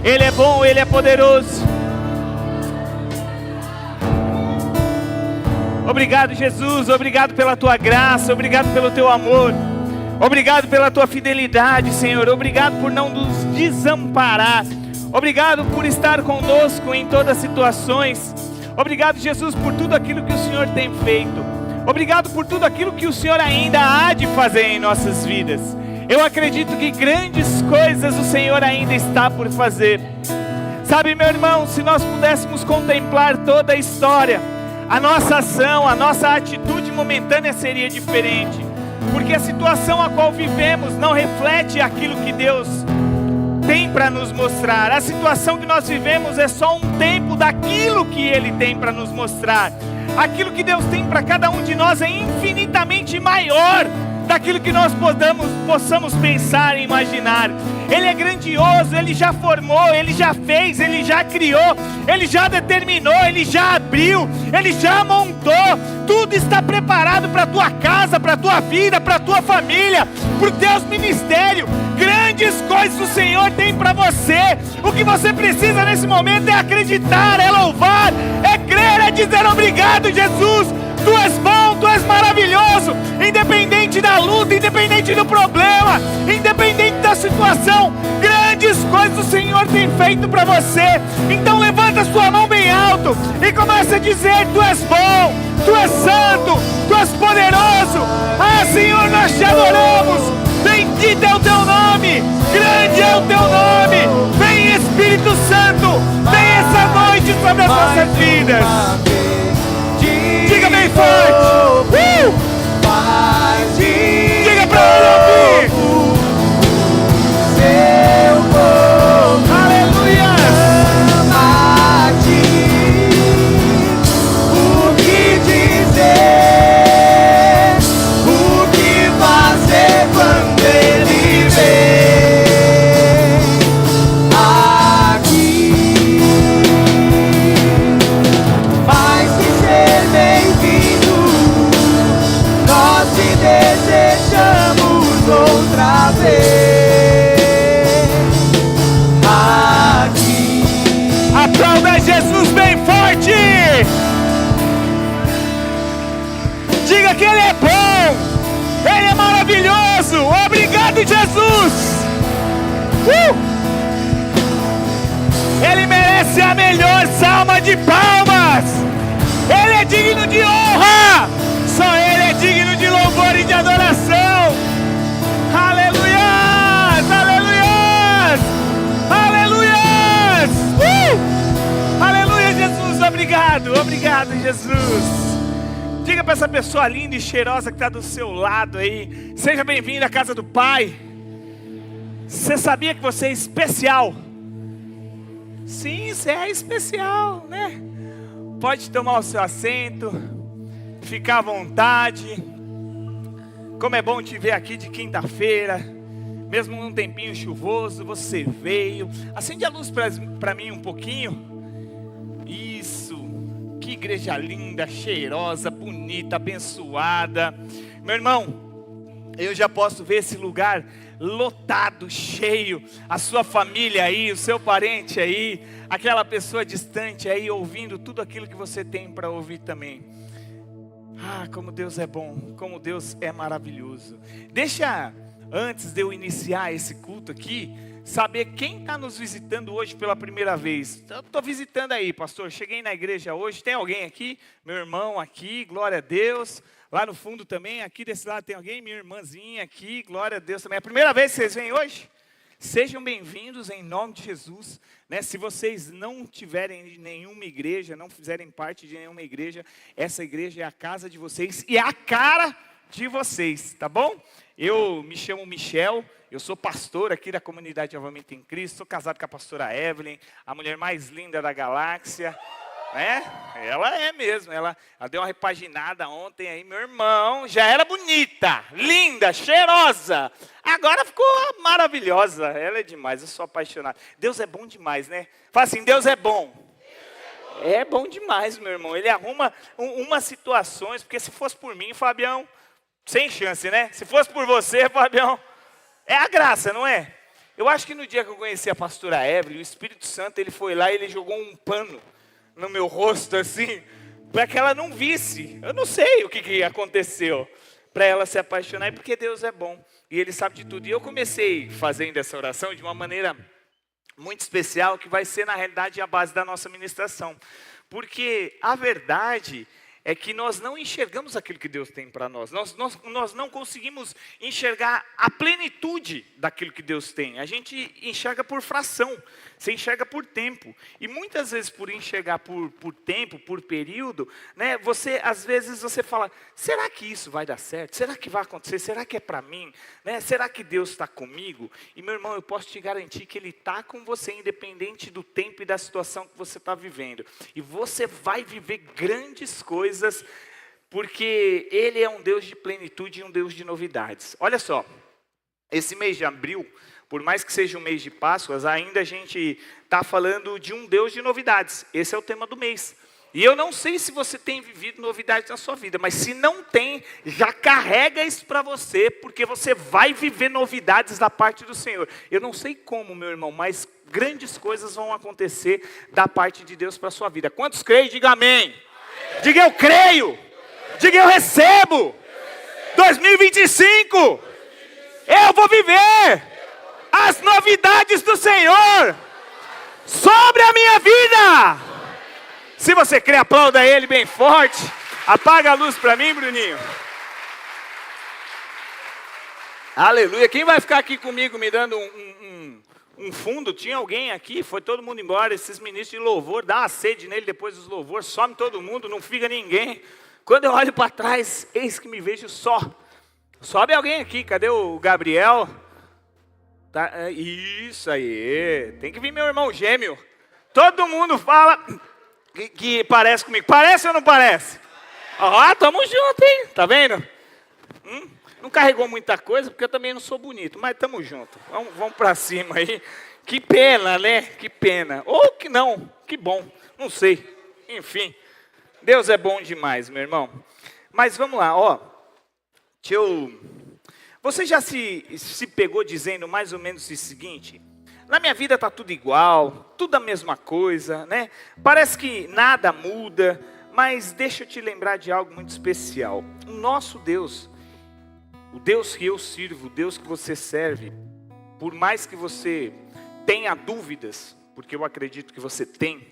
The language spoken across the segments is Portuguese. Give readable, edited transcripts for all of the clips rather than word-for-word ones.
Ele é bom, Ele é poderoso. Obrigado, Jesus, obrigado pela Tua graça, obrigado pelo Teu amor, obrigado pela Tua fidelidade, Senhor, obrigado por não nos desamparar, obrigado por estar conosco em todas as situações, obrigado, Jesus, por tudo aquilo que o Senhor tem feito, obrigado por tudo aquilo que o Senhor ainda há de fazer em nossas vidas. Eu acredito que grandes coisas o Senhor ainda está por fazer. Sabe, meu irmão, se nós pudéssemos contemplar toda a história, a nossa ação, a nossa atitude momentânea seria diferente, porque a situação a qual vivemos não reflete aquilo que Deus tem para nos mostrar. A situação que nós vivemos é só um tempo daquilo que Ele tem para nos mostrar. Aquilo que Deus tem para cada um de nós é infinitamente maior daquilo que nós possamos pensar e imaginar. Ele é grandioso, Ele já formou, Ele já fez, Ele já criou, Ele já determinou, Ele já abriu, Ele já montou. Tudo está preparado para a tua casa, para a tua vida, para a tua família, para o teu ministério. Grandes coisas o Senhor tem para você. O que você precisa nesse momento é acreditar, é louvar, é crer, é dizer obrigado, Jesus. Tu és bom, Tu és maravilhoso, independente da luta, independente do problema, independente da situação, grandes coisas o Senhor tem feito para você. Então levanta a sua mão bem alto e começa a dizer: Tu és bom, Tu és santo, Tu és poderoso. Ah, Senhor, nós te adoramos, bendito é o Teu nome, grande é o Teu nome. Vem, Espírito Santo, vem essa noite sobre as nossas vidas. Diga bem forte. Diga pra ele ouvir. Seu povo, aleluia. Ama a ti. O que dizer? O que fazer quando ele vem aqui? Mais que ser bem-vindo, nós te desejamos outra vez aqui. Aplauda Jesus bem forte. Diga que Ele é bom, Ele é maravilhoso. Obrigado, Jesus. Ele merece a melhor salva de palmas. Ele é digno de honra. Só Ele é digno de louvor e de adoração. Aleluias, aleluias, aleluias. Aleluia, Jesus, obrigado, obrigado, Jesus. Diga para essa pessoa linda e cheirosa que está do seu lado aí: seja bem-vindo à casa do Pai. Você sabia que você é especial? Sim, você é especial, né? Pode tomar o seu assento, ficar à vontade. Como é bom te ver aqui de quinta-feira, mesmo num tempinho chuvoso, você veio. Acende a luz para mim um pouquinho. Isso, que igreja linda, cheirosa, bonita, abençoada. Meu irmão, eu já posso ver esse lugar lotado, cheio, a sua família aí, o seu parente aí, aquela pessoa distante aí, ouvindo tudo aquilo que você tem para ouvir também. Ah, como Deus é bom, como Deus é maravilhoso. Deixa, antes de eu iniciar esse culto aqui, saber quem está nos visitando hoje pela primeira vez. Eu estou visitando aí, pastor, cheguei na igreja hoje, tem alguém aqui? Meu irmão aqui, glória a Deus. Lá no fundo também, aqui desse lado tem alguém? Minha irmãzinha aqui, glória a Deus também. É a primeira vez que vocês vêm hoje? Sejam bem-vindos em nome de Jesus. Né? Se vocês não tiverem nenhuma igreja, não fizerem parte de nenhuma igreja, essa igreja é a casa de vocês e é a cara de vocês, tá bom? Eu me chamo Michel, eu sou pastor aqui da Comunidade Avivamento em Cristo, sou casado com a pastora Evelyn, a mulher mais linda da galáxia. Ela é mesmo, ela deu uma repaginada ontem aí, meu irmão, já era bonita, linda, cheirosa, agora ficou maravilhosa, ela é demais, eu sou apaixonado. Deus é bom demais, né? Fala assim, Deus é bom. É bom demais, meu irmão, Ele arruma umas situações, porque se fosse por mim, Fabião, sem chance, né? Se fosse por você, Fabião, é a graça, não é? Eu acho que no dia que eu conheci a pastora Evelyn, o Espírito Santo, ele foi lá e ele jogou um pano no meu rosto, assim, para que ela não visse. Eu não sei o que aconteceu para ela se apaixonar, porque Deus é bom e Ele sabe de tudo. E eu comecei fazendo essa oração de uma maneira muito especial, que vai ser na realidade a base da nossa ministração. Porque a verdade é que nós não enxergamos aquilo que Deus tem para nós. Nós não conseguimos enxergar a plenitude daquilo que Deus tem. A gente enxerga por fração, você enxerga por tempo. E muitas vezes por enxergar por tempo, por período, né, às vezes você fala, será que isso vai dar certo? Será que vai acontecer? Será que é para mim? Né? Será que Deus está comigo? E meu irmão, eu posso te garantir que Ele está com você, independente do tempo e da situação que você está vivendo. E você vai viver grandes coisas, porque Ele é um Deus de plenitude e um Deus de novidades. Olha só, esse mês de abril, por mais que seja um mês de Páscoas, ainda a gente está falando de um Deus de novidades. Esse é o tema do mês. E eu não sei se você tem vivido novidades na sua vida, mas se não tem, já carrega isso para você, porque você vai viver novidades da parte do Senhor. Eu não sei como, meu irmão, mas grandes coisas vão acontecer da parte de Deus para a sua vida. Quantos creem? Diga amém. Diga eu creio. Diga eu recebo. 2025. Eu vou viver as novidades do Senhor sobre a minha vida. Se você crê, aplauda Ele bem forte. Apaga a luz para mim, Bruninho. Aleluia. Quem vai ficar aqui comigo me dando um fundo? Tinha alguém aqui, foi todo mundo embora. Esses ministros de louvor, dá uma sede nele depois dos louvores, some todo mundo, não fica ninguém. Quando eu olho para trás, eis que me vejo só. Sobe alguém aqui, cadê o Gabriel? Tá, isso aí, tem que vir meu irmão gêmeo. Todo mundo fala que parece comigo. Parece ou não parece? Ó, tamo junto, hein? Tá vendo? Não carregou muita coisa, porque eu também não sou bonito, mas tamo junto. Vamos para cima aí. Que pena, né? Que pena. Ou que não, que bom. Não sei. Enfim, Deus é bom demais, meu irmão. Mas vamos lá, ó. Você já se pegou dizendo mais ou menos o seguinte: na minha vida está tudo igual, tudo a mesma coisa, né? Parece que nada muda, mas deixa eu te lembrar de algo muito especial. O nosso Deus, o Deus que eu sirvo, o Deus que você serve, por mais que você tenha dúvidas, porque eu acredito que você tem,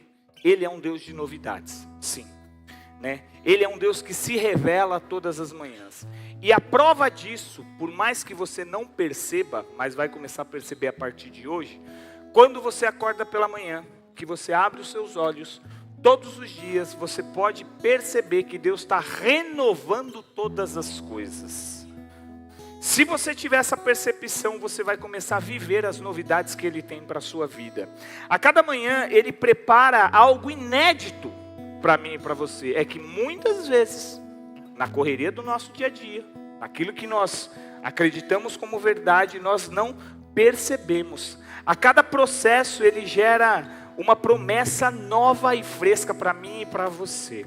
Ele é um Deus de novidades, sim. Né? Ele é um Deus que se revela todas as manhãs. E a prova disso, por mais que você não perceba, mas vai começar a perceber a partir de hoje, quando você acorda pela manhã, que você abre os seus olhos, todos os dias você pode perceber que Deus está renovando todas as coisas. Se você tiver essa percepção, você vai começar a viver as novidades que Ele tem para a sua vida. A cada manhã Ele prepara algo inédito para mim e para você. É que muitas vezes, na correria do nosso dia a dia, aquilo que nós acreditamos como verdade, nós não percebemos. A cada processo ele gera uma promessa nova e fresca para mim e para você.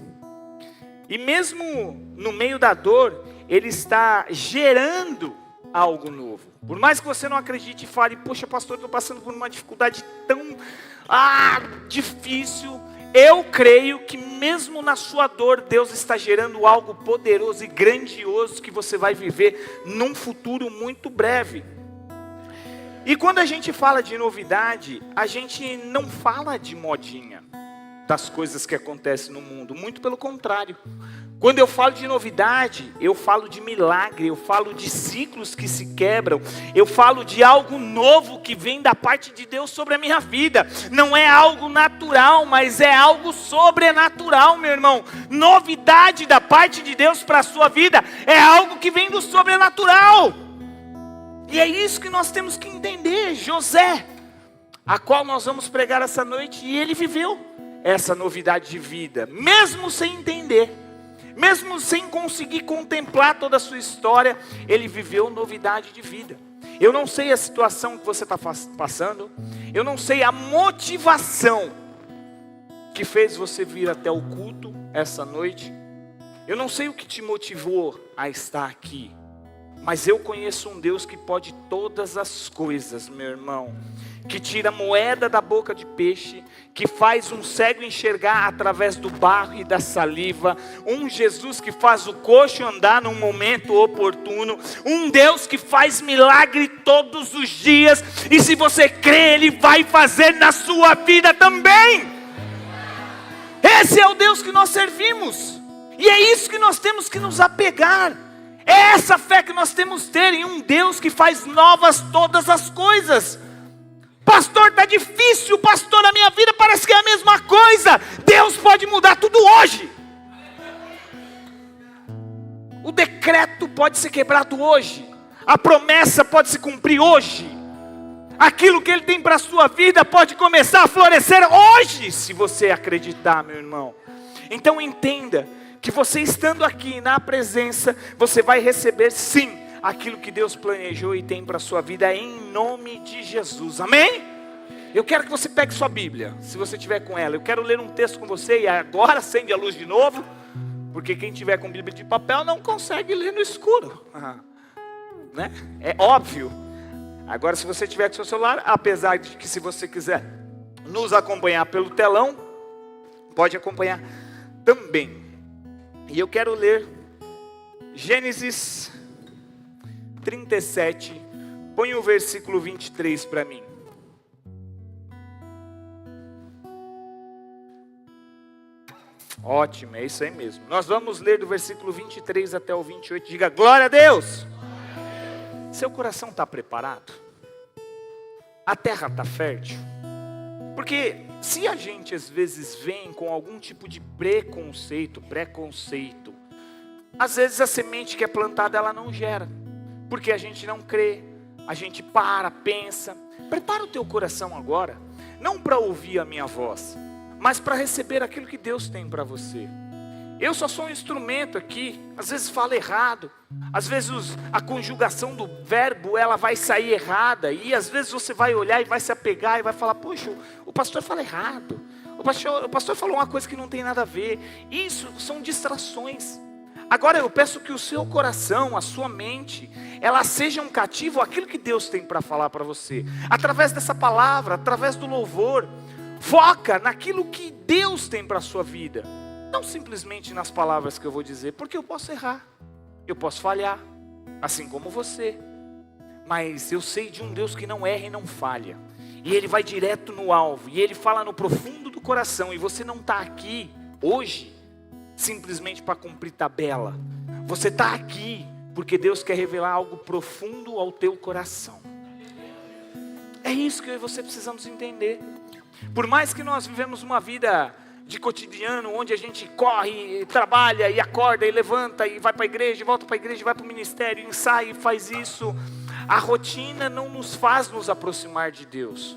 E mesmo no meio da dor, ele está gerando algo novo. Por mais que você não acredite e fale, poxa pastor, estou passando por uma dificuldade tão difícil. Eu creio que mesmo na sua dor, Deus está gerando algo poderoso e grandioso que você vai viver num futuro muito breve. E quando a gente fala de novidade, a gente não fala de modinha das coisas que acontecem no mundo, muito pelo contrário. Quando eu falo de novidade, eu falo de milagre, eu falo de ciclos que se quebram, eu falo de algo novo que vem da parte de Deus sobre a minha vida. Não é algo natural, mas é algo sobrenatural, meu irmão. Novidade da parte de Deus para a sua vida é algo que vem do sobrenatural. E é isso que nós temos que entender. José, a qual nós vamos pregar essa noite, e ele viveu essa novidade de vida, mesmo sem entender. Mesmo sem conseguir contemplar toda a sua história, ele viveu novidade de vida. Eu não sei a situação que você está passando. Eu não sei a motivação que fez você vir até o culto essa noite. Eu não sei o que te motivou a estar aqui. Mas eu conheço um Deus que pode todas as coisas, meu irmão. Que tira moeda da boca de peixe, que faz um cego enxergar através do barro e da saliva, um Jesus que faz o coxo andar num momento oportuno, um Deus que faz milagre todos os dias, e se você crê, Ele vai fazer na sua vida também. Esse é o Deus que nós servimos, e é isso que nós temos que nos apegar. É essa fé que nós temos que ter em um Deus que faz novas todas as coisas. Pastor, está difícil, pastor, a minha vida parece que é a mesma coisa. Deus pode mudar tudo hoje. O decreto pode ser quebrado hoje. A promessa pode se cumprir hoje. Aquilo que Ele tem para a sua vida pode começar a florescer hoje, se você acreditar, meu irmão. Então entenda que você estando aqui na presença, você vai receber sim aquilo que Deus planejou e tem para a sua vida, em nome de Jesus, amém? Eu quero que você pegue sua Bíblia, se você tiver com ela. Eu quero ler um texto com você, e agora acende a luz de novo, porque quem tiver com Bíblia de papel não consegue ler no escuro, né? É óbvio. Agora, se você tiver com seu celular, apesar de que se você quiser nos acompanhar pelo telão, pode acompanhar também. E eu quero ler Gênesis 37, põe o versículo 23 para mim. Ótimo, é isso aí mesmo. Nós vamos ler do versículo 23 até o 28. Diga glória a Deus. Seu coração está preparado? A terra está fértil? Porque se a gente às vezes vem com algum tipo de preconceito, às vezes a semente que é plantada ela não gera. Porque a gente não crê, a gente pensa. Prepara o teu coração agora, não para ouvir a minha voz, mas para receber aquilo que Deus tem para você. Eu só sou um instrumento aqui, às vezes falo errado, às vezes a conjugação do verbo ela vai sair errada, e às vezes você vai olhar e vai se apegar e vai falar, poxa, o pastor fala errado, o pastor falou uma coisa que não tem nada a ver. Isso são distrações. Agora eu peço que o seu coração, a sua mente, ela seja um cativo àquilo que Deus tem para falar para você. Através dessa palavra, através do louvor, foca naquilo que Deus tem para a sua vida. Não simplesmente nas palavras que eu vou dizer, porque eu posso errar, eu posso falhar, assim como você. Mas eu sei de um Deus que não erra e não falha. E Ele vai direto no alvo, e Ele fala no profundo do coração. E você não está aqui hoje simplesmente para cumprir tabela. Você está aqui porque Deus quer revelar algo profundo ao teu coração. É isso que eu e você precisamos entender. Por mais que nós vivemos uma vida de cotidiano, onde a gente corre, e trabalha, e acorda, e levanta, e vai para a igreja, e volta para a igreja, e vai para o ministério, e ensaia, e faz isso. A rotina não nos faz nos aproximar de Deus.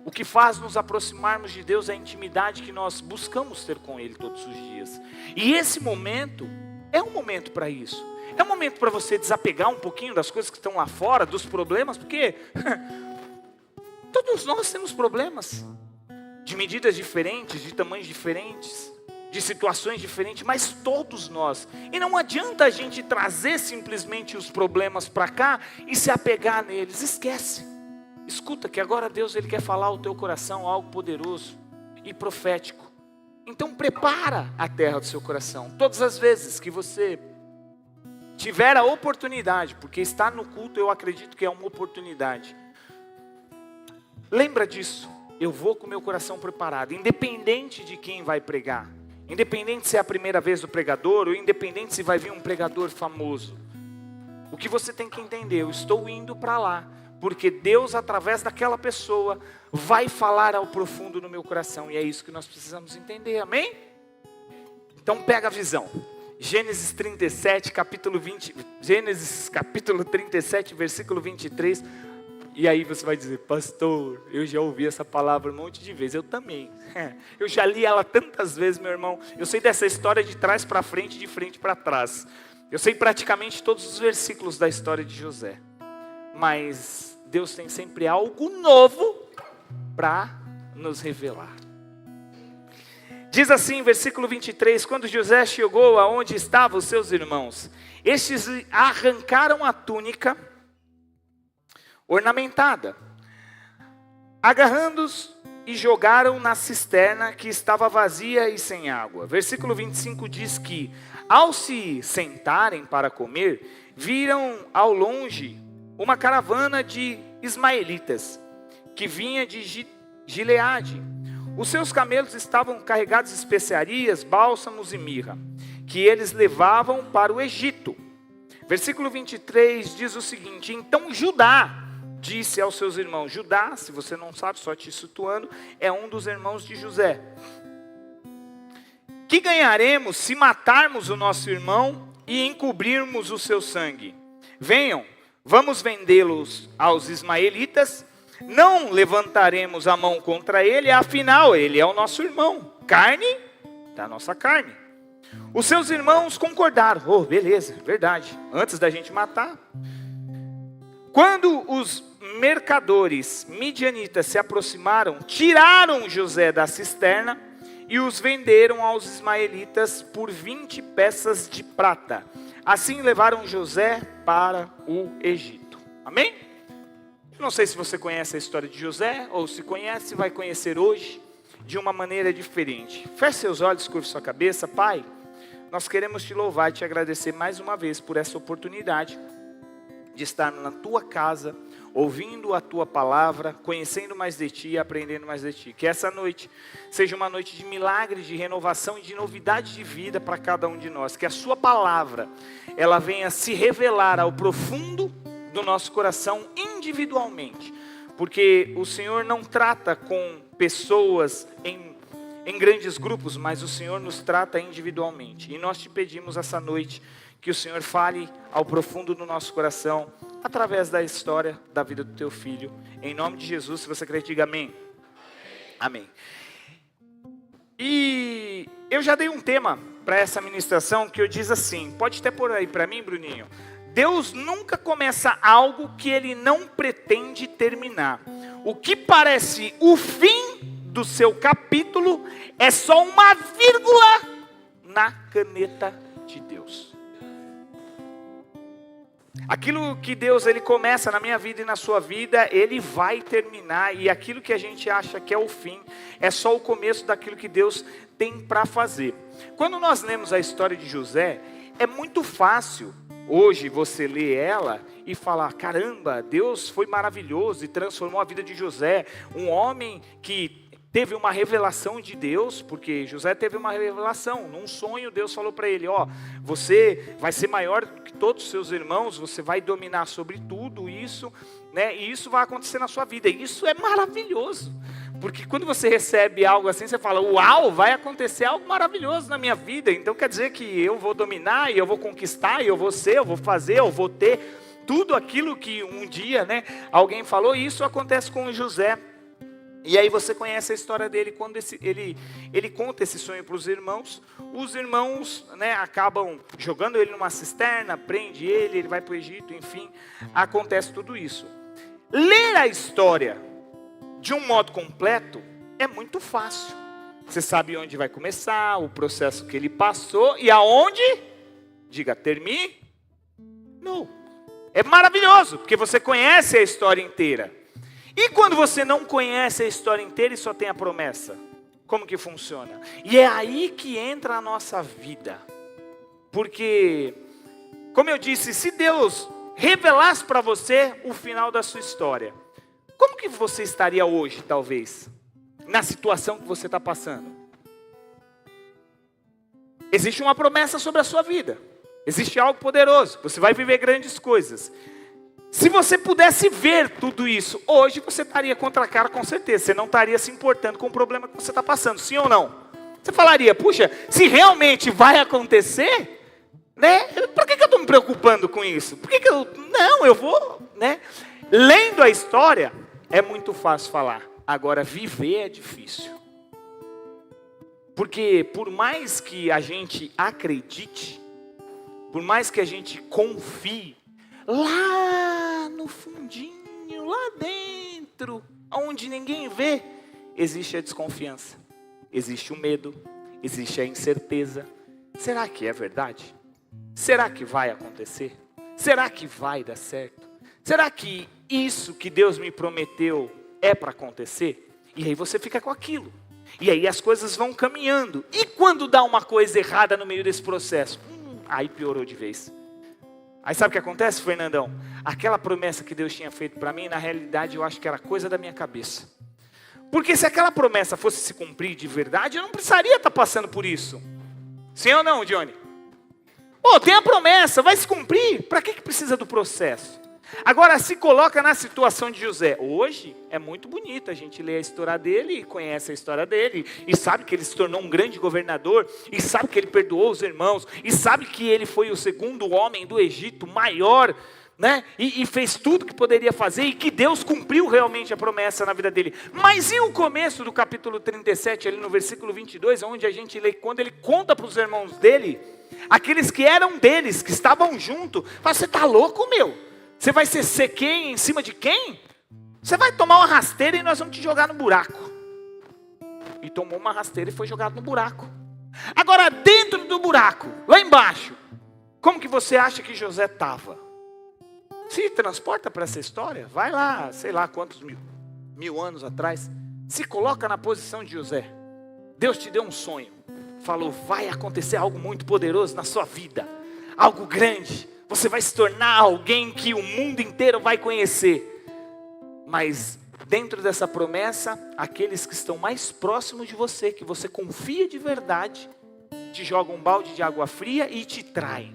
O que faz nos aproximarmos de Deus é a intimidade que nós buscamos ter com Ele todos os dias. E esse momento é um momento para isso. É um momento para você desapegar um pouquinho das coisas que estão lá fora, dos problemas, porque todos nós temos problemas. De medidas diferentes, de tamanhos diferentes, de situações diferentes, mas todos nós. E não adianta a gente trazer simplesmente os problemas para cá e se apegar neles. Esquece. Escuta que agora Deus Ele quer falar ao teu coração algo poderoso e profético. Então prepara a terra do seu coração. Todas as vezes que você tiver a oportunidade, porque estar no culto eu acredito que é uma oportunidade. Lembra disso. Eu vou com o meu coração preparado, independente de quem vai pregar. Independente se é a primeira vez do pregador, ou independente se vai vir um pregador famoso. O que você tem que entender, eu estou indo para lá, porque Deus, através daquela pessoa, vai falar ao profundo no meu coração. E é isso que nós precisamos entender, amém? Então pega a visão. Gênesis 37, Gênesis capítulo 37, versículo 23. E aí você vai dizer, pastor, eu já ouvi essa palavra um monte de vezes. Eu também. Eu já li ela tantas vezes, meu irmão. Eu sei dessa história de trás para frente, de frente para trás. Eu sei praticamente todos os versículos da história de José. Mas Deus tem sempre algo novo para nos revelar. Diz assim, versículo 23, quando José chegou aonde estavam os seus irmãos, estes arrancaram a túnica ornamentada, agarrando-os e jogaram na cisterna que estava vazia e sem água. Versículo 25 diz que, ao se sentarem para comer, viram ao longe uma caravana de ismaelitas, que vinha de Gileade. Os seus camelos estavam carregados de especiarias, bálsamos e mirra, que eles levavam para o Egito. Versículo 23 diz o seguinte: então Judá disse aos seus irmãos, Judá, se você não sabe, só te situando, é um dos irmãos de José. Que ganharemos se matarmos o nosso irmão e encobrirmos o seu sangue? Venham, vamos vendê-los aos ismaelitas. Não levantaremos a mão contra ele, afinal ele é o nosso irmão, carne da nossa carne. Os seus irmãos concordaram, oh beleza, verdade, antes da gente matar. Quando os mercadores midianitas se aproximaram, tiraram José da cisterna e os venderam aos ismaelitas por 20 peças de prata. Assim levaram José para o Egito. Amém? Não sei se você conhece a história de José, ou se conhece, vai conhecer hoje, de uma maneira diferente. Feche seus olhos, curve sua cabeça. Pai, nós queremos te louvar e te agradecer mais uma vez por essa oportunidade de estar na tua casa, ouvindo a tua palavra, conhecendo mais de ti e aprendendo mais de ti. Que essa noite seja uma noite de milagre, de renovação e de novidade de vida para cada um de nós. Que a sua palavra, ela venha se revelar ao profundo do nosso coração individualmente, porque o Senhor não trata com pessoas em grandes grupos, mas o Senhor nos trata individualmente, e nós te pedimos essa noite, que o Senhor fale ao profundo do nosso coração, através da história da vida do teu filho, em nome de Jesus. Se você crê, diga amém. Amém. E eu já dei um tema para essa ministração, que eu diz assim, pode até pôr aí para mim, Bruninho. Deus nunca começa algo que Ele não pretende terminar. O que parece o fim do seu capítulo é só uma vírgula na caneta de Deus. Aquilo que Deus ele começa na minha vida e na sua vida, Ele vai terminar. E aquilo que a gente acha que é o fim, é só o começo daquilo que Deus tem para fazer. Quando nós lemos a história de José, é muito fácil hoje você lê ela e falar, caramba, Deus foi maravilhoso e transformou a vida de José, um homem que teve uma revelação de Deus, porque José teve uma revelação, num sonho Deus falou para ele, ó, você vai ser maior que todos os seus irmãos, você vai dominar sobre tudo isso, né? E isso vai acontecer na sua vida, e isso é maravilhoso. Porque quando você recebe algo assim, você fala, uau, vai acontecer algo maravilhoso na minha vida. Então quer dizer que eu vou dominar, e eu vou conquistar, e eu vou ser, eu vou fazer, eu vou ter tudo aquilo que um dia, né, alguém falou. E isso acontece com José. E aí você conhece a história dele, quando ele conta esse sonho para os irmãos. Os irmãos, né, acabam jogando ele numa cisterna, prende ele vai para o Egito, enfim, acontece tudo isso. Ler a história de um modo completo é muito fácil. Você sabe onde vai começar, o processo que ele passou e aonde, diga, termine. Não. É maravilhoso, porque você conhece a história inteira. E quando você não conhece a história inteira e só tem a promessa? Como que funciona? E é aí que entra a nossa vida. Porque, como eu disse, se Deus revelasse para você o final da sua história, como que você estaria hoje, talvez, na situação que você está passando? Existe uma promessa sobre a sua vida. Existe algo poderoso. Você vai viver grandes coisas. Se você pudesse ver tudo isso, hoje você estaria contra a cara com certeza. Você não estaria se importando com o problema que você está passando, sim ou não? Você falaria, puxa, se realmente vai acontecer, né? Por que eu estou me preocupando com isso? Por que eu... Não, eu vou, né? Lendo a história, é muito fácil falar. Agora, viver é difícil. Porque por mais que a gente acredite, por mais que a gente confie, lá no fundinho, lá dentro, onde ninguém vê, existe a desconfiança, existe o medo, existe a incerteza. Será que é verdade? Será que vai acontecer? Será que vai dar certo? Será que isso que Deus me prometeu é para acontecer? E aí você fica com aquilo. E aí as coisas vão caminhando. E quando dá uma coisa errada no meio desse processo? Aí piorou de vez. Aí sabe o que acontece, Fernandão? Aquela promessa que Deus tinha feito para mim, na realidade eu acho que era coisa da minha cabeça. Porque se aquela promessa fosse se cumprir de verdade, eu não precisaria estar passando por isso. Sim ou não, Johnny? Tem a promessa, vai se cumprir. Para que precisa do processo? Agora se coloca na situação de José. Hoje é muito bonito, a gente lê a história dele e conhece a história dele, e sabe que ele se tornou um grande governador, e sabe que ele perdoou os irmãos, e sabe que ele foi o segundo homem do Egito maior, né? E fez tudo que poderia fazer, e que Deus cumpriu realmente a promessa na vida dele. Mas e o começo do capítulo 37, ali no versículo 22, onde a gente lê, quando ele conta para os irmãos dele, aqueles que eram deles, que estavam junto, fala, você está louco, meu? Você vai ser quem em cima de quem? Você vai tomar uma rasteira e nós vamos te jogar no buraco. E tomou uma rasteira e foi jogado no buraco. Agora dentro do buraco, lá embaixo, como que você acha que José estava? Se transporta para essa história, vai lá, sei lá quantos mil anos atrás, se coloca na posição de José. Deus te deu um sonho, falou, vai acontecer algo muito poderoso na sua vida, algo grande. Você vai se tornar alguém que o mundo inteiro vai conhecer. Mas dentro dessa promessa, aqueles que estão mais próximos de você, que você confia de verdade, te jogam um balde de água fria e te traem.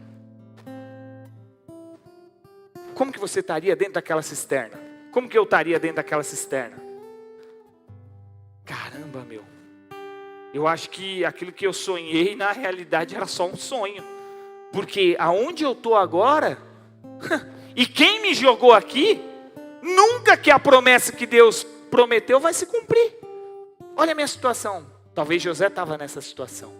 Como que você estaria dentro daquela cisterna? Como que eu estaria dentro daquela cisterna? Caramba, meu. Eu acho que aquilo que eu sonhei, na realidade, era só um sonho. Porque aonde eu estou agora, e quem me jogou aqui, nunca que a promessa que Deus prometeu vai se cumprir. Olha a minha situação. Talvez José estava nessa situação.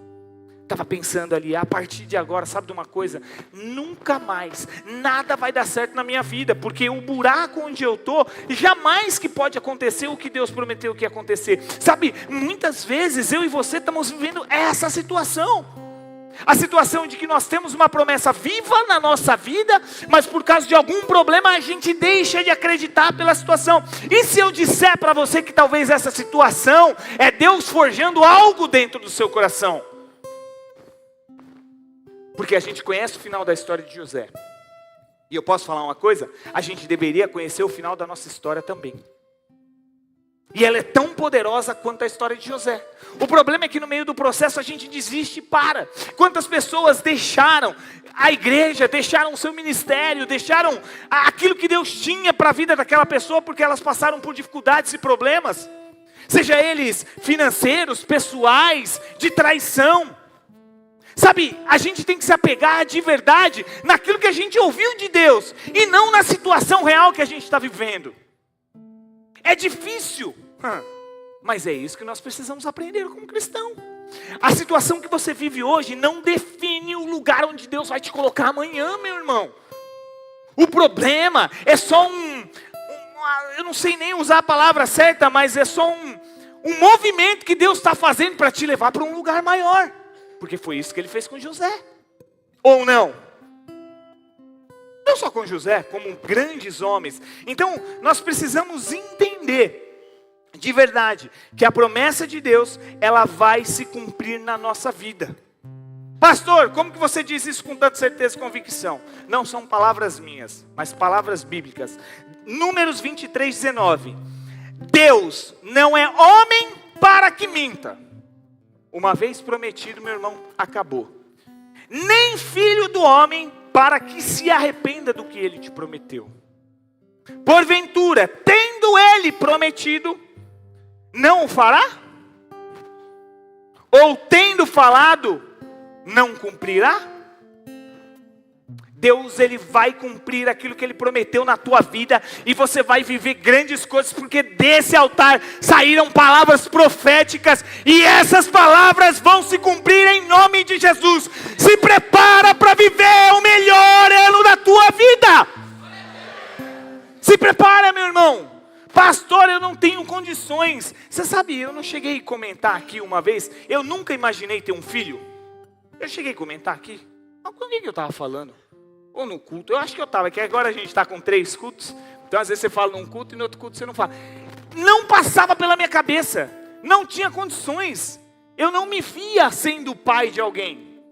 Estava pensando ali, a partir de agora, sabe de uma coisa? Nunca mais, nada vai dar certo na minha vida. Porque o buraco onde eu estou, jamais que pode acontecer o que Deus prometeu que ia acontecer. Sabe, muitas vezes eu e você estamos vivendo essa situação. A situação de que nós temos uma promessa viva na nossa vida, mas por causa de algum problema a gente deixa de acreditar pela situação. E se eu disser para você que talvez essa situação é Deus forjando algo dentro do seu coração? Porque a gente conhece o final da história de José. E eu posso falar uma coisa? A gente deveria conhecer o final da nossa história também. E ela é tão poderosa quanto a história de José. O problema é que no meio do processo a gente desiste e para. Quantas pessoas deixaram a igreja, deixaram o seu ministério, deixaram aquilo que Deus tinha para a vida daquela pessoa porque elas passaram por dificuldades e problemas. Seja eles financeiros, pessoais, de traição. Sabe, a gente tem que se apegar de verdade naquilo que a gente ouviu de Deus e não na situação real que a gente está vivendo. É difícil, mas é isso que nós precisamos aprender como cristão. A situação que você vive hoje não define o lugar onde Deus vai te colocar amanhã, meu irmão. O problema é só eu não sei nem usar a palavra certa, mas é só um movimento que Deus está fazendo para te levar para um lugar maior. Porque foi isso que ele fez com José. Ou não? Não só com José, como grandes homens. Então, nós precisamos entender, de verdade, que a promessa de Deus, ela vai se cumprir na nossa vida. Pastor, como que você diz isso com tanta certeza e convicção? Não são palavras minhas, mas palavras bíblicas. Números 23:19. Deus não é homem para que minta. Uma vez prometido, meu irmão, acabou. Nem filho do homem para que se arrependa do que ele te prometeu. Porventura, tendo ele prometido, não o fará? Ou tendo falado, não cumprirá? Deus, ele vai cumprir aquilo que ele prometeu na tua vida, e você vai viver grandes coisas, porque desse altar saíram palavras proféticas, e essas palavras vão se cumprir em nome de Jesus. Se prepara para viver o melhor ano da tua vida. Se prepara, meu irmão, Pastor, eu não tenho condições. Você sabe, eu não cheguei a comentar aqui uma vez, eu nunca imaginei ter um filho. Eu cheguei a comentar aqui. Mas com quem que eu estava falando? Ou no culto? Eu acho que eu estava, que agora a gente está com 3 cultos. Então às vezes você fala num culto e no outro culto você não fala. Não passava pela minha cabeça. Não tinha condições. Eu não me via sendo pai de alguém.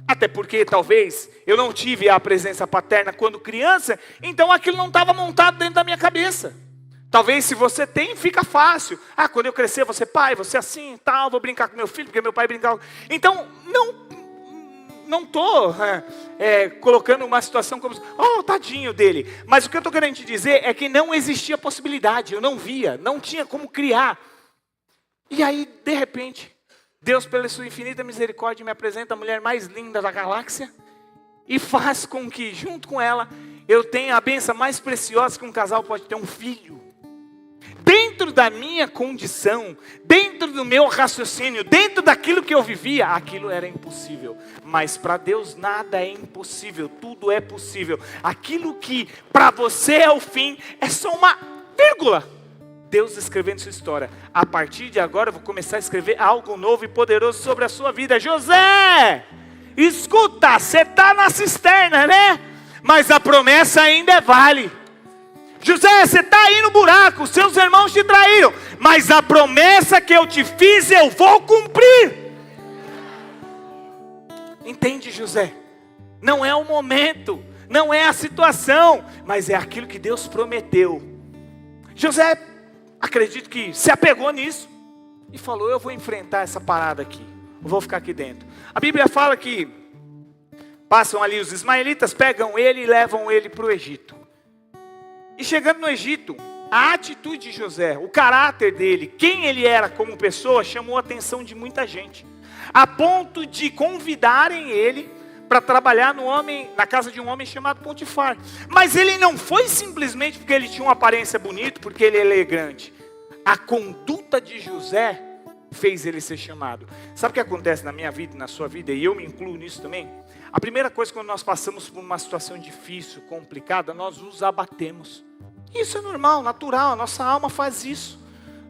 Até porque talvez eu não tive a presença paterna quando criança. Então aquilo não estava montado dentro da minha cabeça. Talvez se você tem, fica fácil. Ah, quando eu crescer, vou ser pai, vou ser assim, tal, vou brincar com meu filho, porque meu pai brincava. Então, não estou colocando uma situação como, oh, tadinho dele. Mas o que eu estou querendo te dizer é que não existia possibilidade, eu não via, não tinha como criar. E aí, de repente, Deus, pela sua infinita misericórdia, me apresenta a mulher mais linda da galáxia e faz com que, junto com ela, eu tenha a bênção mais preciosa que um casal pode ter, um filho. Dentro da minha condição, dentro do meu raciocínio, dentro daquilo que eu vivia, aquilo era impossível. Mas para Deus nada é impossível, tudo é possível. Aquilo que para você é o fim, é só uma vírgula. Deus escrevendo sua história. A partir de agora eu vou começar a escrever algo novo e poderoso sobre a sua vida. José, escuta, você está na cisterna, né? Mas a promessa ainda vale. José, você está aí no buraco, seus irmãos te traíram, mas a promessa que eu te fiz eu vou cumprir. Entende, José? Não é o momento, não é a situação, mas é aquilo que Deus prometeu. José, acredito que se apegou nisso e falou, eu vou enfrentar essa parada aqui, eu vou ficar aqui dentro. A Bíblia fala que passam ali os ismaelitas, pegam ele e levam ele para o Egito. E chegando no Egito, a atitude de José, o caráter dele, quem ele era como pessoa, chamou a atenção de muita gente. A ponto de convidarem ele para trabalhar na casa de um homem chamado Potifar. Mas ele não foi simplesmente porque ele tinha uma aparência bonita, porque ele é elegante. A conduta de José fez ele ser chamado. Sabe o que acontece na minha vida e na sua vida, e eu me incluo nisso também? A primeira coisa, quando nós passamos por uma situação difícil, complicada, nós nos abatemos. Isso é normal, natural, a nossa alma faz isso,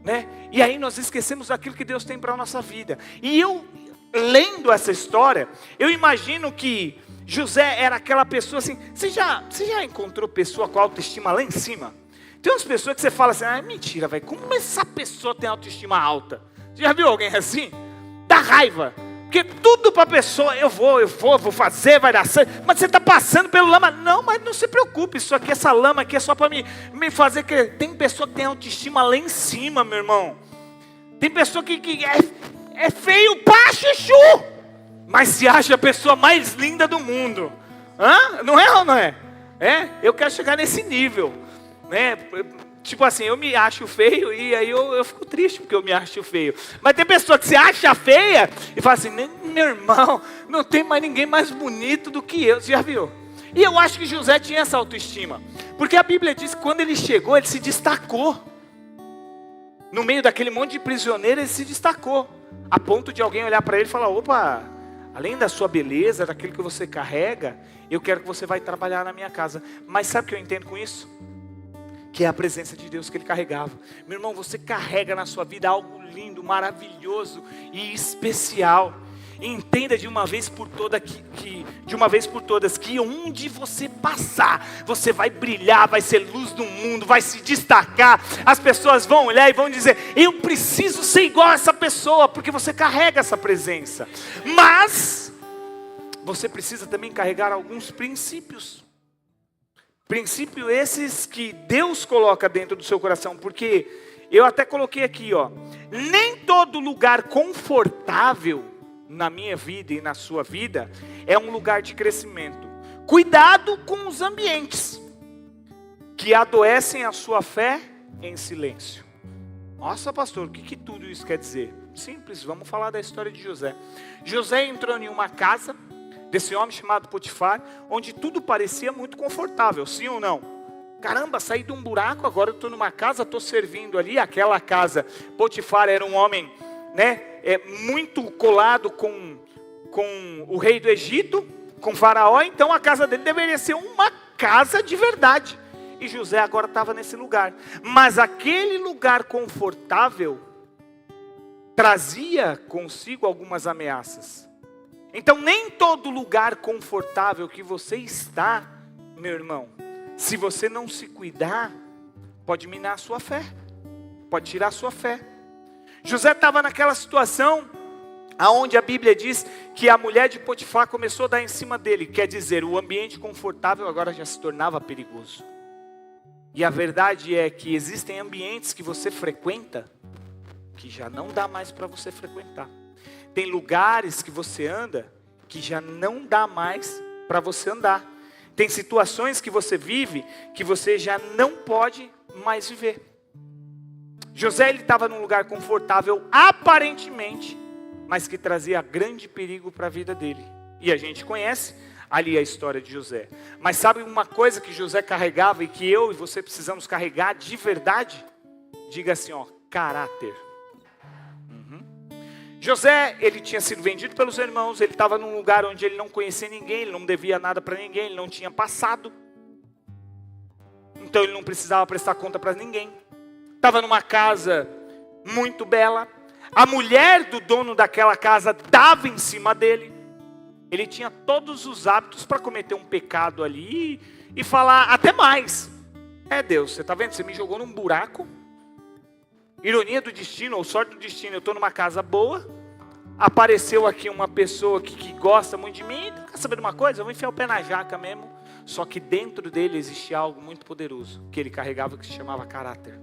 né? E aí nós esquecemos daquilo que Deus tem para a nossa vida. E eu, lendo essa história, eu imagino que José era aquela pessoa assim, você já encontrou pessoa com autoestima lá em cima? Tem umas pessoas que você fala assim, mentira, velho, como essa pessoa tem autoestima alta? Você já viu alguém assim? Dá raiva. Porque tudo para a pessoa, eu vou fazer, vai dar certo. Mas você está passando pelo lama. Não, mas não se preocupe, isso aqui, essa lama aqui é só para me fazer que... Tem pessoa que tem autoestima lá em cima, meu irmão. Tem pessoa que é feio pra chuchu, mas se acha a pessoa mais linda do mundo. Hã? Não é ou não é? Eu quero chegar nesse nível, né? Tipo assim, eu me acho feio e aí eu fico triste porque eu me acho feio. Mas tem pessoa que se acha feia e fala assim, meu irmão, não tem mais ninguém mais bonito do que eu. Você já viu? E eu acho que José tinha essa autoestima. Porque a Bíblia diz que quando ele chegou, ele se destacou. No meio daquele monte de prisioneiro, ele se destacou. A ponto de alguém olhar para ele e falar, opa, além da sua beleza, daquilo que você carrega, eu quero que você vai trabalhar na minha casa. Mas sabe o que eu entendo com isso? Que é a presença de Deus que ele carregava. Meu irmão, você carrega na sua vida algo lindo, maravilhoso e especial. E entenda de uma vez por todas que onde você passar, você vai brilhar, vai ser luz do mundo, vai se destacar. As pessoas vão olhar e vão dizer, eu preciso ser igual a essa pessoa, porque você carrega essa presença. Mas você precisa também carregar alguns princípios. Princípios esses que Deus coloca dentro do seu coração, porque eu até coloquei aqui, nem todo lugar confortável na minha vida e na sua vida é um lugar de crescimento. Cuidado com os ambientes que adoecem a sua fé em silêncio. Nossa, pastor, o que tudo isso quer dizer? Simples, vamos falar da história de José. José entrou em uma casa desse homem chamado Potifar, onde tudo parecia muito confortável, sim ou não? Caramba, saí de um buraco, agora eu estou numa casa, estou servindo ali, aquela casa. Potifar era um homem, né, muito colado com o rei do Egito, com Faraó, então a casa dele deveria ser uma casa de verdade. E José agora estava nesse lugar. Mas aquele lugar confortável trazia consigo algumas ameaças. Então nem todo lugar confortável que você está, meu irmão, se você não se cuidar, pode minar a sua fé. Pode tirar a sua fé. José estava naquela situação aonde a Bíblia diz que a mulher de Potifar começou a dar em cima dele. Quer dizer, o ambiente confortável agora já se tornava perigoso. E a verdade é que existem ambientes que você frequenta que já não dá mais para você frequentar. Tem lugares que você anda que já não dá mais para você andar. Tem situações que você vive que você já não pode mais viver. José, ele estava num lugar confortável aparentemente, mas que trazia grande perigo para a vida dele. E a gente conhece ali a história de José. Mas sabe uma coisa que José carregava e que eu e você precisamos carregar de verdade? Diga assim, ó, caráter. José, ele tinha sido vendido pelos irmãos, ele estava num lugar onde ele não conhecia ninguém, ele não devia nada para ninguém, ele não tinha passado. Então ele não precisava prestar conta para ninguém. Estava numa casa muito bela. A mulher do dono daquela casa dava em cima dele. Ele tinha todos os hábitos para cometer um pecado ali e falar até mais. Deus, você está vendo? Você me jogou num buraco. Ironia do destino, ou sorte do destino, eu estou numa casa boa, apareceu aqui uma pessoa que gosta muito de mim, quer saber de uma coisa? Eu vou enfiar o pé na jaca mesmo. Só que dentro dele existia algo muito poderoso, que ele carregava, que se chamava caráter.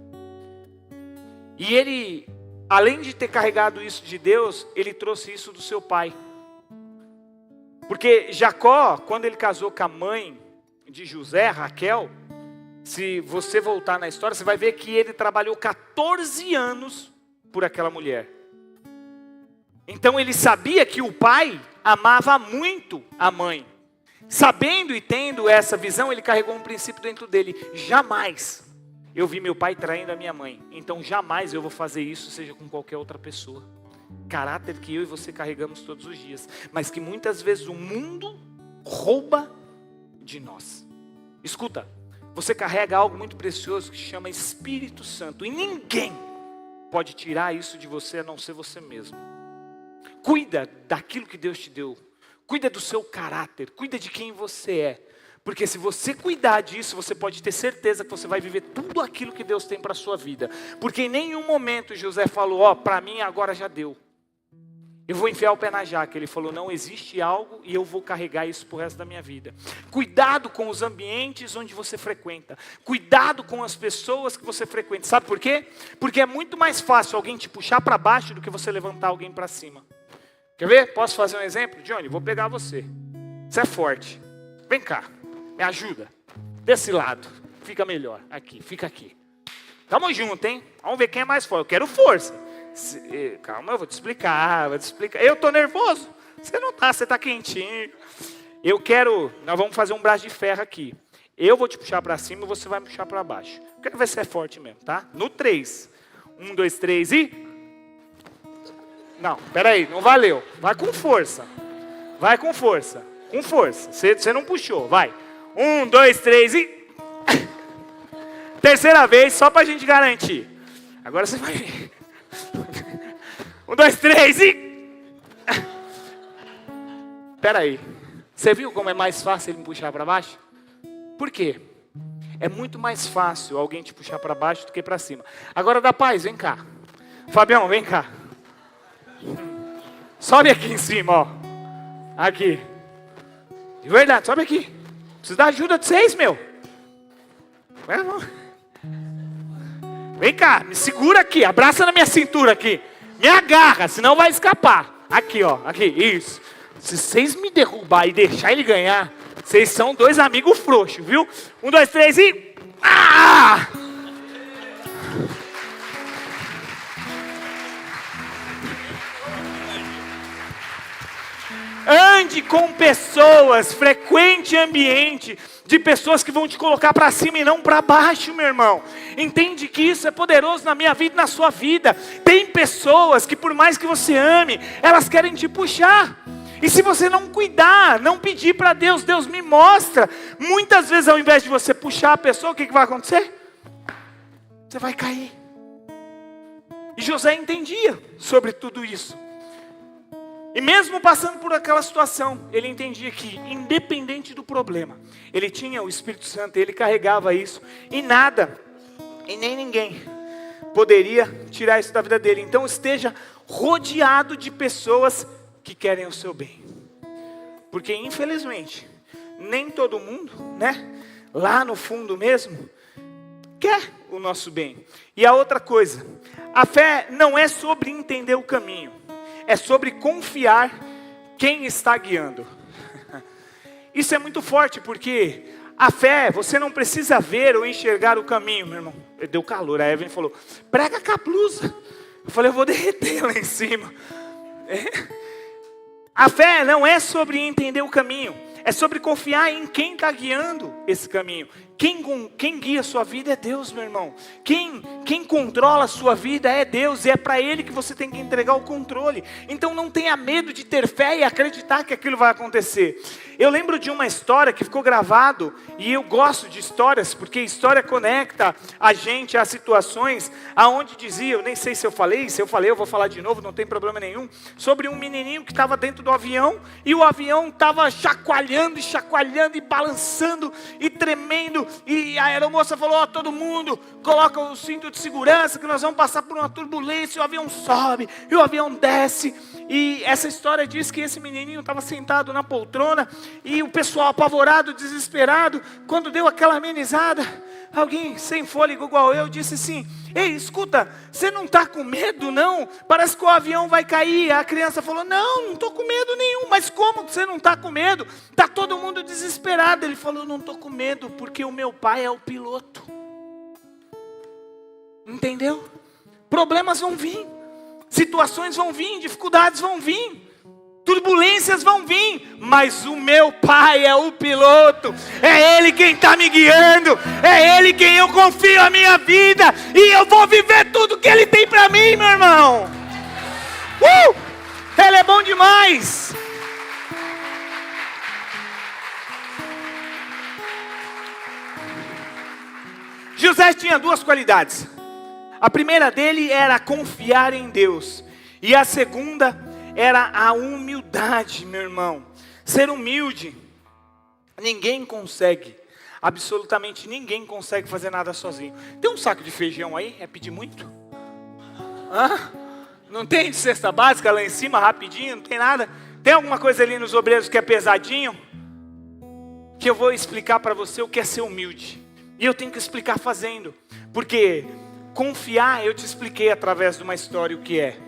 E ele, além de ter carregado isso de Deus, ele trouxe isso do seu pai. Porque Jacó, quando ele casou com a mãe de José, Raquel, se você voltar na história, você vai ver que ele trabalhou 14 anos por aquela mulher. Então ele sabia que o pai amava muito a mãe. Sabendo e tendo essa visão, ele carregou um princípio dentro dele. Jamais eu vi meu pai traindo a minha mãe. Então jamais eu vou fazer isso, seja com qualquer outra pessoa. Caráter que eu e você carregamos todos os dias. Mas que muitas vezes o mundo rouba de nós. Escuta. Você carrega algo muito precioso que se chama Espírito Santo. E ninguém pode tirar isso de você a não ser você mesmo. Cuida daquilo que Deus te deu. Cuida do seu caráter. Cuida de quem você é. Porque se você cuidar disso, você pode ter certeza que você vai viver tudo aquilo que Deus tem para a sua vida. Porque em nenhum momento José falou, para mim agora já deu. Eu vou enfiar o pé na jaca. Ele falou, não, existe algo e eu vou carregar isso pro resto da minha vida. Cuidado com os ambientes onde você frequenta. Cuidado com as pessoas que você frequenta. Sabe por quê? Porque é muito mais fácil alguém te puxar para baixo do que você levantar alguém para cima. Quer ver? Posso fazer um exemplo? Johnny, vou pegar você. Você é forte. Vem cá, me ajuda. Desse lado, fica melhor. Aqui, fica aqui. Tamo junto, hein? Vamos ver quem é mais forte. Eu quero força. Calma, eu vou te explicar. Eu tô nervoso. Você não tá, você tá quentinho. Nós vamos fazer um braço de ferro aqui. Eu vou te puxar para cima e você vai me puxar para baixo. Quero ver se é forte mesmo, tá? No 3. 1, 2, 3 e... Não, peraí, não valeu. Vai com força. Vai com força. Com força. Você não puxou, vai. 1, 2, 3 e... Terceira vez, só pra gente garantir. Agora você vai ver. 1, 2, 3 e... Peraí. Você viu como é mais fácil ele me puxar para baixo? Por quê? É muito mais fácil alguém te puxar para baixo do que para cima. Agora da paz, vem cá. Fabião, vem cá. Sobe aqui em cima, ó. Aqui. De verdade, sobe aqui. Preciso da ajuda de vocês, meu. Vem cá, me segura aqui. Abraça na minha cintura aqui. Me agarra, senão vai escapar. Aqui, ó. Aqui, isso. Se vocês me derrubar e deixar ele ganhar, vocês são dois amigos frouxos, viu? 1, 2, 3 e... Ah! Ande com pessoas, frequente ambiente de pessoas que vão te colocar para cima e não para baixo, meu irmão. Entende que isso é poderoso na minha vida e na sua vida. Tem pessoas que por mais que você ame, elas querem te puxar. E se você não cuidar, não pedir para Deus, Deus me mostra, muitas vezes ao invés de você puxar a pessoa, o que vai acontecer? Você vai cair. E José entendia sobre tudo isso. E mesmo passando por aquela situação, ele entendia que, independente do problema, ele tinha o Espírito Santo, ele carregava isso, e nada, e nem ninguém, poderia tirar isso da vida dele. Então esteja rodeado de pessoas que querem o seu bem. Porque infelizmente, nem todo mundo, né, lá no fundo mesmo, quer o nosso bem. E a outra coisa, a fé não é sobre entender o caminho. É sobre confiar quem está guiando. Isso é muito forte, porque a fé, você não precisa ver ou enxergar o caminho, meu irmão. Deu calor, a Evelyn falou, prega com a blusa. Eu falei, eu vou derreter lá em cima. A fé não é sobre entender o caminho, é sobre confiar em quem está guiando esse caminho. Quem guia a sua vida é Deus, meu irmão. Quem controla a sua vida é Deus. E é para Ele que você tem que entregar o controle. Então não tenha medo de ter fé e acreditar que aquilo vai acontecer. Eu lembro de uma história que ficou gravado. E eu gosto de histórias, porque história conecta a gente a situações aonde dizia, eu nem sei se eu falei eu vou falar de novo, não tem problema nenhum. Sobre um menininho que estava dentro do avião. E o avião estava chacoalhando e balançando e tremendo. E a aeromoça falou, todo mundo, coloca o cinto de segurança, que nós vamos passar por uma turbulência, o avião sobe, e o avião desce. E essa história diz que esse menininho estava sentado na poltrona, e o pessoal apavorado, desesperado, quando deu aquela amenizada, alguém sem fôlego igual eu, disse assim, ei, escuta, você não está com medo não? Parece que o avião vai cair. A criança falou, não estou com medo nenhum. Mas como que você não está com medo? Está todo mundo desesperado. Ele falou, não estou com medo, porque o meu pai é o piloto. Entendeu? Problemas vão vir, situações vão vir, dificuldades vão vir, turbulências vão vir, mas o meu pai é o piloto, é Ele quem está me guiando, é Ele quem eu confio a minha vida, e eu vou viver tudo que Ele tem para mim, meu irmão. Ele é bom demais. José tinha duas qualidades. A primeira dele era confiar em Deus, e a segunda era a humildade, meu irmão. Ser humilde. Ninguém consegue. Absolutamente ninguém consegue fazer nada sozinho. Tem um saco de feijão aí? É pedir muito? Não tem de cesta básica lá em cima, rapidinho? Não tem nada? Tem alguma coisa ali nos obreiros que é pesadinho? Que eu vou explicar para você o que é ser humilde. E eu tenho que explicar fazendo. Porque confiar, eu te expliquei através de uma história o que é.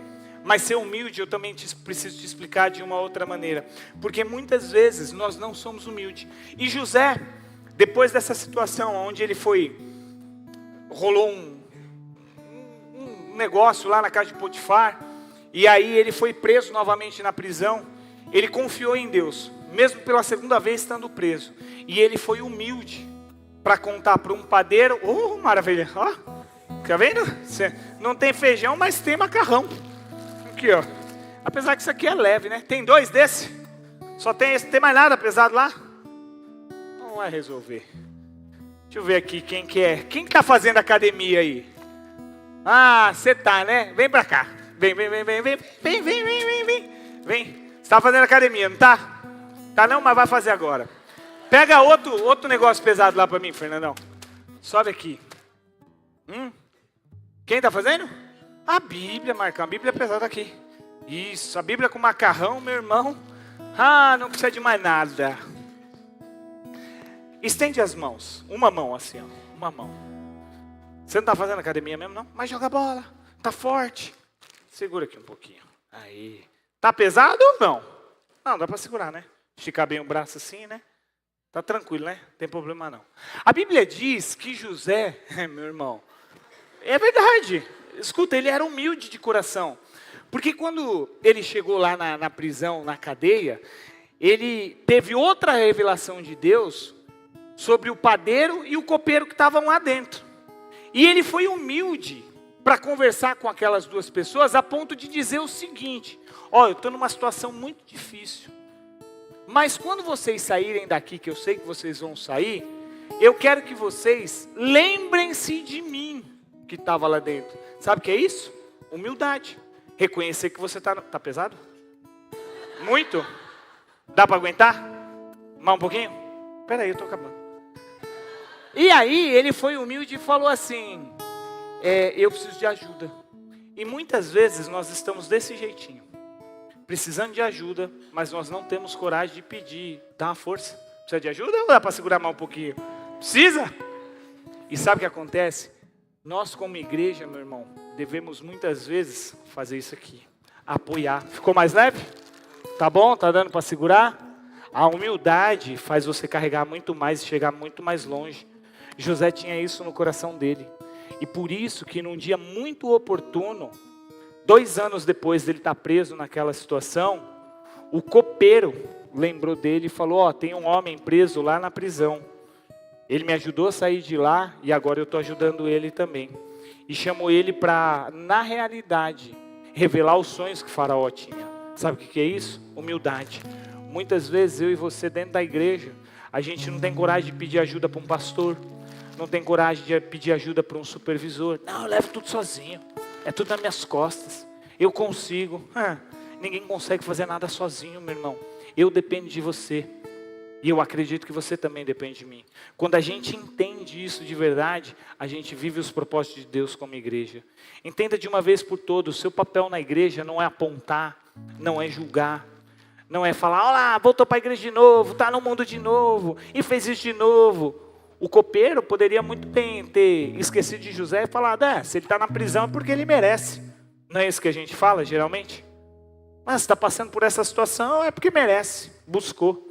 Mas ser humilde, eu também preciso te explicar de uma outra maneira. Porque muitas vezes nós não somos humildes. E José, depois dessa situação onde ele rolou um negócio lá na casa de Potifar, e aí ele foi preso novamente na prisão, ele confiou em Deus, mesmo pela segunda vez estando preso. E ele foi humilde para contar para um padeiro, maravilha, ó, tá vendo? Não tem feijão, mas tem macarrão. Aqui, ó. Apesar que isso aqui é leve, né? Tem dois desse? Só tem esse, tem mais nada pesado lá? Não vai resolver. Deixa eu ver aqui quem que é. Quem que tá fazendo academia aí? Você tá, né? Vem pra cá. Vem. Você tá fazendo academia, não tá? Tá não, mas vai fazer agora. Pega outro negócio pesado lá pra mim, Fernandão. Sobe aqui. Quem tá fazendo? A Bíblia, Marcão. A Bíblia é pesada aqui. Isso, a Bíblia com macarrão, meu irmão. Não precisa de mais nada. Estende as mãos. Uma mão assim, ó. Uma mão. Você não tá fazendo academia mesmo, não? Mas joga bola. Tá forte. Segura aqui um pouquinho. Aí. Tá pesado ou não? Não, dá pra segurar, né? Esticar bem o braço assim, né? Tá tranquilo, né? Não tem problema não. A Bíblia diz que José, meu irmão, é verdade. Escuta, ele era humilde de coração. Porque quando ele chegou lá na prisão, na cadeia, ele teve outra revelação de Deus sobre o padeiro e o copeiro que estavam lá dentro. E ele foi humilde para conversar com aquelas duas pessoas a ponto de dizer o seguinte: eu estou numa situação muito difícil. Mas quando vocês saírem daqui, que eu sei que vocês vão sair, eu quero que vocês lembrem-se de mim, que estava lá dentro. Sabe o que é isso? Humildade. Reconhecer que você está... Tá pesado? Muito? Dá para aguentar? Mais um pouquinho? Espera aí, eu estou acabando. E aí ele foi humilde e falou assim, eu preciso de ajuda. E muitas vezes nós estamos desse jeitinho, precisando de ajuda, mas nós não temos coragem de pedir. Dá uma força. Precisa de ajuda ou dá para segurar mais um pouquinho? Precisa? E sabe o que acontece? Nós como igreja, meu irmão, devemos muitas vezes fazer isso aqui. Apoiar. Ficou mais leve? Tá bom? Tá dando para segurar? A humildade faz você carregar muito mais e chegar muito mais longe. José tinha isso no coração dele. E por isso que num dia muito oportuno, 2 anos depois dele estar preso naquela situação, o copeiro lembrou dele e falou, tem um homem preso lá na prisão. Ele me ajudou a sair de lá e agora eu estou ajudando ele também. E chamou ele para, na realidade, revelar os sonhos que Faraó tinha. Sabe o que é isso? Humildade. Muitas vezes eu e você dentro da igreja, a gente não tem coragem de pedir ajuda para um pastor, não tem coragem de pedir ajuda para um supervisor. Não, eu levo tudo sozinho, é tudo nas minhas costas, eu consigo. Ninguém consegue fazer nada sozinho, meu irmão. Eu dependo de você. E eu acredito que você também depende de mim. Quando a gente entende isso de verdade, a gente vive os propósitos de Deus como igreja. Entenda de uma vez por todas, o seu papel na igreja não é apontar, não é julgar, não é falar, olha lá, voltou para a igreja de novo, está no mundo de novo, e fez isso de novo. O copeiro poderia muito bem ter esquecido de José e falado, se ele está na prisão é porque ele merece. Não é isso que a gente fala geralmente? Mas se está passando por essa situação é porque merece, buscou.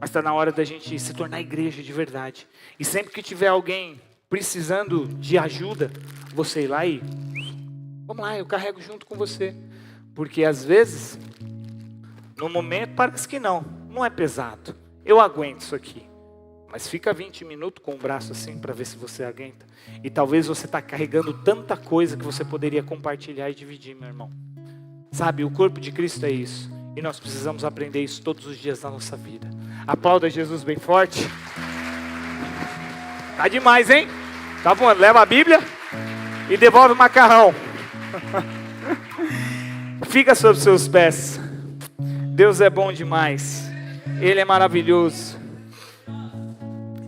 Mas está na hora da gente se tornar igreja de verdade. E sempre que tiver alguém precisando de ajuda, você ir lá e... Vamos lá, eu carrego junto com você. Porque às vezes, no momento parece que não é pesado. Eu aguento isso aqui. Mas fica 20 minutos com o braço assim para ver se você aguenta. E talvez você está carregando tanta coisa que você poderia compartilhar e dividir, meu irmão. Sabe, o corpo de Cristo é isso. E nós precisamos aprender isso todos os dias da nossa vida. Aplauda Jesus bem forte. Tá demais, hein? Tá bom, leva a Bíblia e devolve o macarrão. Fica sobre seus pés. Deus é bom demais. Ele é maravilhoso.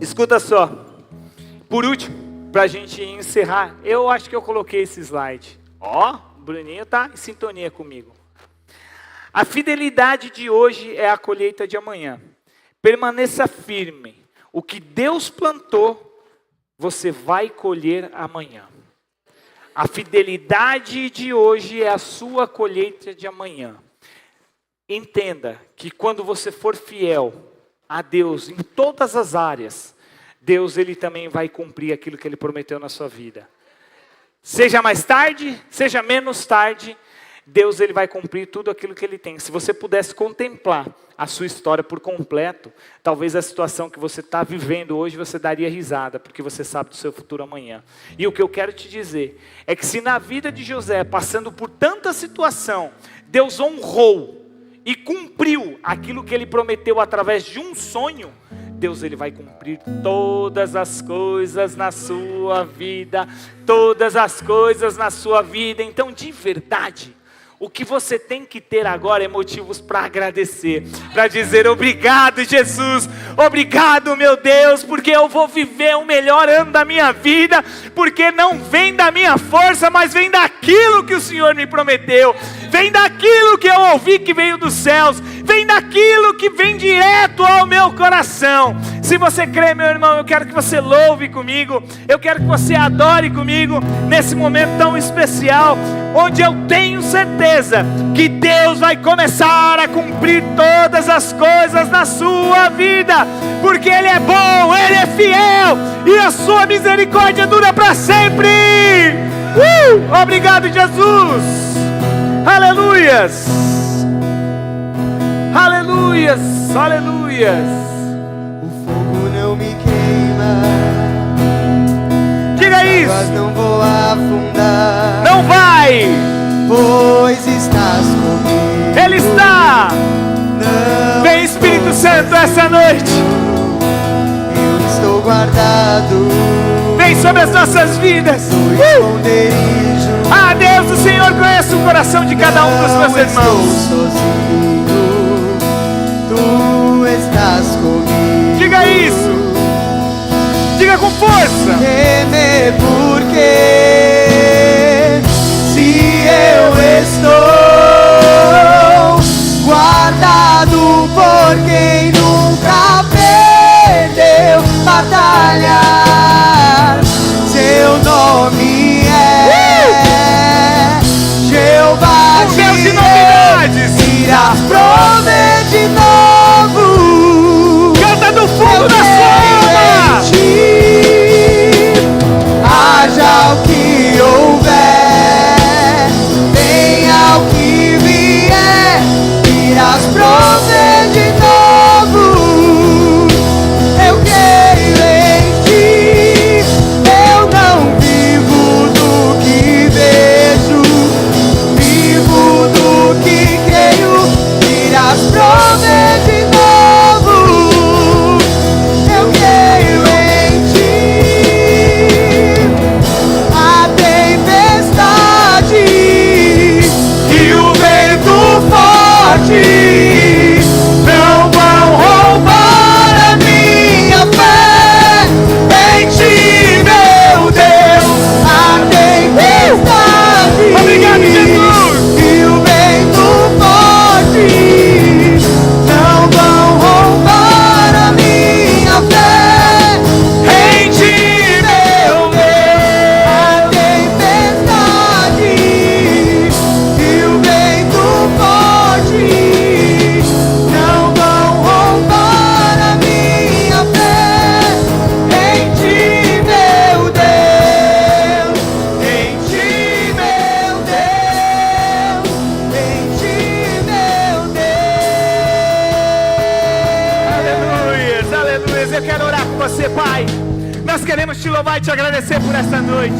Escuta só. Por último, para a gente encerrar, eu acho que eu coloquei esse slide. O Bruninho tá em sintonia comigo. A fidelidade de hoje é a colheita de amanhã. Permaneça firme. O que Deus plantou, você vai colher amanhã. A fidelidade de hoje é a sua colheita de amanhã. Entenda que quando você for fiel a Deus em todas as áreas, Deus ele também vai cumprir aquilo que Ele prometeu na sua vida. Seja mais tarde, seja menos tarde, Deus ele vai cumprir tudo aquilo que Ele tem. Se você pudesse contemplar a sua história por completo, talvez a situação que você está vivendo hoje, você daria risada, porque você sabe do seu futuro amanhã. E o que eu quero te dizer, é que se na vida de José, passando por tanta situação, Deus honrou e cumpriu aquilo que Ele prometeu através de um sonho, Deus ele vai cumprir todas as coisas na sua vida, todas as coisas na sua vida. Então, de verdade, o que você tem que ter agora é motivos para agradecer, para dizer obrigado Jesus, obrigado meu Deus, porque eu vou viver o melhor ano da minha vida, porque não vem da minha força, mas vem daquilo que o Senhor me prometeu, vem daquilo que eu ouvi que veio dos céus, vem daquilo que vem direto ao meu coração. Se você crê, meu irmão, eu quero que você louve comigo, eu quero que você adore comigo, nesse momento tão especial, onde eu tenho certeza que Deus vai começar a cumprir todas as coisas na sua vida, porque Ele é bom, Ele é fiel, e a sua misericórdia dura para sempre. Obrigado Jesus, aleluias, aleluias, aleluias. O fogo não me queima, diga isso, mas não vou afundar, não vai, pois estás comigo. Ele está Vem, Espírito Santo, essa noite. Eu estou guardado Vem sobre as nossas vidas. no esconderijo. Ah, Deus, o Senhor conhece o coração de cada um dos meus Não irmãos. estou sozinho, tu estás comigo. Diga isso. Diga com força. Temer porque se eu estou guardado por quem nunca perdeu batalha, seu nome é Jeová Um Deus de Jireh, novidades. irá prover de novo. Canta do fundo Eu da sua alma. creio em ti. Haja o que houver, venha o que vier, irás prover de novo. Eu creio em ti. Eu não vivo do que vejo, vivo do que creio, irás prover de novo. Eu creio em ti. A tempestade e o vento forte não vão roubar a minha fé em ti, meu Deus. A tempestade Obrigado, Jesus. e o vento forte não vão roubar a minha fé em ti, meu Deus. A tempestade e o vento forte não vão roubar a minha fé em ti, meu Deus. Em ti, meu Deus. Em ti, meu Deus. Aleluias, aleluias. Eu quero orar com você, Pai. Nós queremos te louvar e te agradecer por esta noite,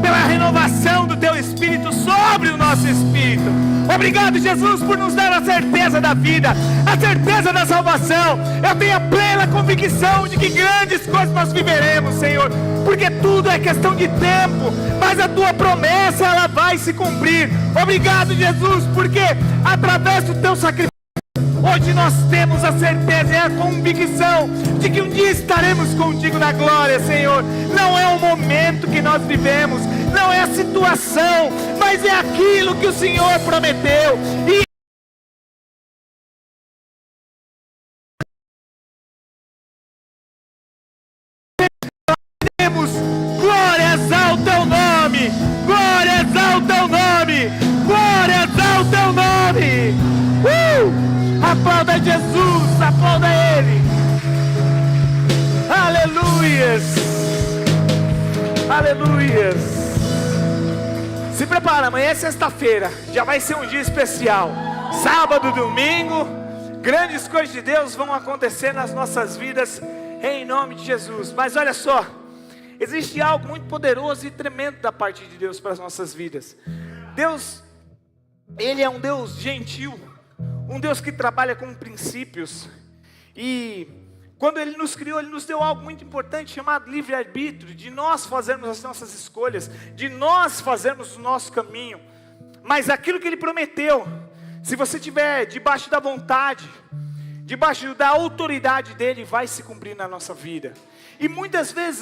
pela renovação do teu Espírito sobre o nosso espírito. Obrigado, Jesus, por nos dar a certeza da vida, a certeza da salvação. Eu tenho a plena convicção de que grandes coisas nós viveremos, Senhor, porque tudo é questão de tempo, mas a tua promessa, ela vai se cumprir. Obrigado, Jesus, porque através do teu sacrifício hoje nós temos a certeza e a convicção de que um dia estaremos contigo na glória, Senhor. Não é o momento que nós vivemos, não é a situação, mas é aquilo que o Senhor prometeu. E temos glórias ao teu nome, glórias ao teu nome, glórias ao teu nome. Aplauda Jesus, aplauda Ele. Aleluias, aleluias. Se prepara, amanhã é sexta-feira, já vai ser um dia especial. Sábado, domingo, grandes coisas de Deus vão acontecer nas nossas vidas, em nome de Jesus. Mas olha só, existe algo muito poderoso e tremendo da parte de Deus para as nossas vidas. Deus, Ele é um Deus gentil, um Deus que trabalha com princípios. E quando Ele nos criou, Ele nos deu algo muito importante chamado livre-arbítrio, de nós fazermos as nossas escolhas, de nós fazermos o nosso caminho. Mas aquilo que Ele prometeu, se você estiver debaixo da vontade, debaixo da autoridade dEle, vai se cumprir na nossa vida. E muitas vezes